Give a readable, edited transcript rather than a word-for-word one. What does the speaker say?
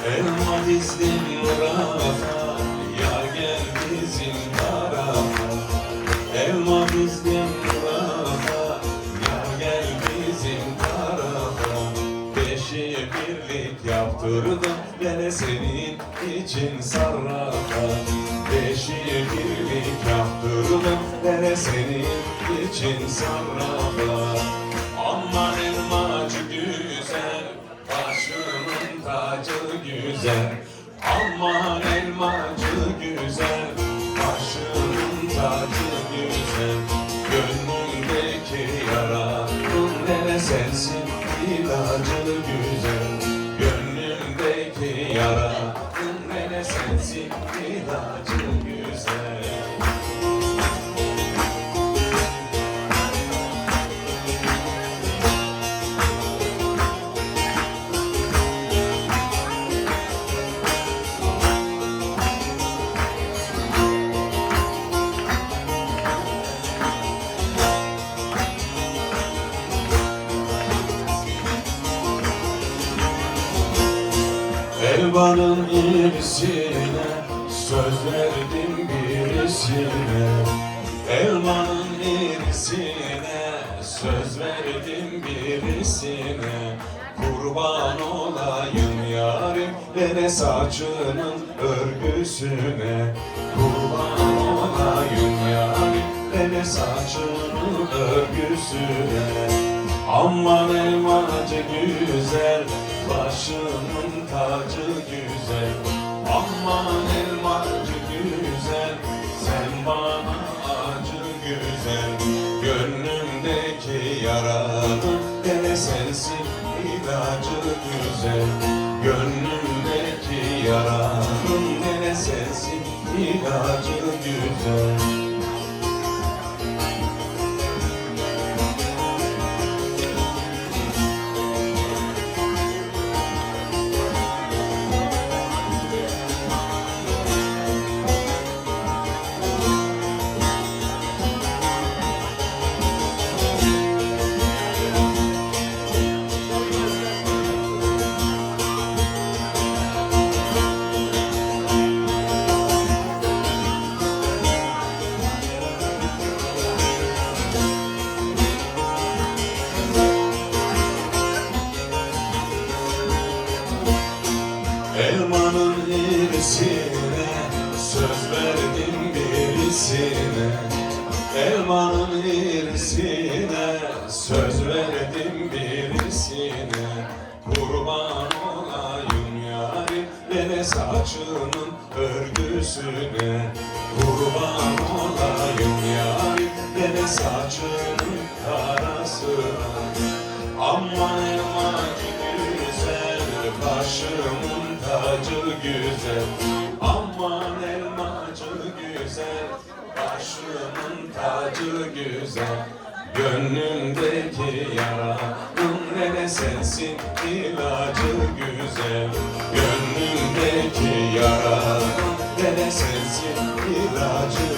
Elma dizdim rafa, yar gel bizim tarafa. Elma dizdim rafa, yar gel bizim tarafa. Beşi birlik yaptırdım gene senin için sarrafa. Beşi birlik yaptırdım gene senin için sarrafa. Aman elmacı güzel, başımın tacı güzel. Aman elmacı güzel, başımın tacı güzel. Gönlümdeki yaranın nere sensin, ilacı güzel. Gönlümdeki yaranın nere sensin, ilacı güzel. Elvanın irisine söz verdim birisine. Elmanın irisine söz verdim birisine. Kurban olayım yarim vere saçının örgüsüne. Kurban olayım yarim vere saçının örgüsüne. Aman elmacı güzel, başımın tacı güzel. Aman elmacı güzel, sen bana acı güzel. Gönlümdeki yaranın gene sensin, ilacı güzel. Gönlümdeki yaranın gene sensin, ilacı güzel. Elmanın irisine söz verdim birisine. Elmanın irisine söz verdim birisine. Kurban olayım yarim vere saçının örgüsüne. Kurban olayım yarim vere saçının karasına. Aman elmacı güzel, başımın tacı güzel. Aman elmacı güzel, başımın tacı güzel. Gönlümdeki yaranın nere sensin, ilacı güzel. Gönlümdeki yaranın nere sensin, ilacı